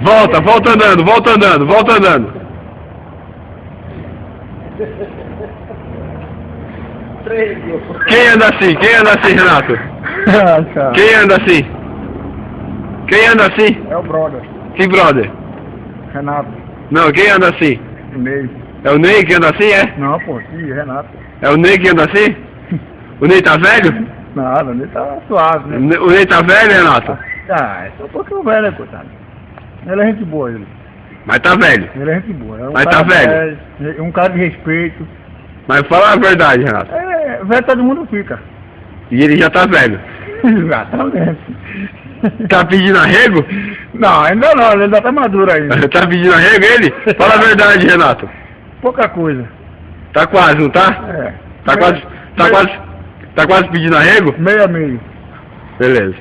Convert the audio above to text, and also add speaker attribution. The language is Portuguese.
Speaker 1: Volta andando, volta andando. Quem anda assim, Renato? Quem anda assim?
Speaker 2: É o brother,
Speaker 1: Que brother?
Speaker 2: Renato.
Speaker 1: Não, quem anda assim?
Speaker 2: O Ney.
Speaker 1: É o Ney que anda assim, é?
Speaker 2: Não, pô, sim, Renato.
Speaker 1: É o Ney que anda assim? O Ney tá velho?
Speaker 2: Nada, o Ney tá suave, né?
Speaker 1: O Ney tá velho, Renato?
Speaker 2: Ah, é só um pouquinho velho, né, coitado? Ele é gente boa, ele.
Speaker 1: Mas tá velho.
Speaker 2: Ele é gente boa. É um
Speaker 1: Mas
Speaker 2: cara
Speaker 1: tá velho.
Speaker 2: um cara de respeito.
Speaker 1: Mas fala a verdade, Renato.
Speaker 2: É, velho todo mundo fica.
Speaker 1: E ele já tá velho.
Speaker 2: Exatamente.
Speaker 1: Tá pedindo arrego?
Speaker 2: Não, ainda não, ele ainda tá maduro ainda.
Speaker 1: Tá pedindo arrego ele? Fala a verdade, Renato.
Speaker 2: Pouca coisa.
Speaker 1: Tá quase, não tá?
Speaker 2: É.
Speaker 1: Tá quase pedindo arrego?
Speaker 2: Meio a meio.
Speaker 1: Beleza.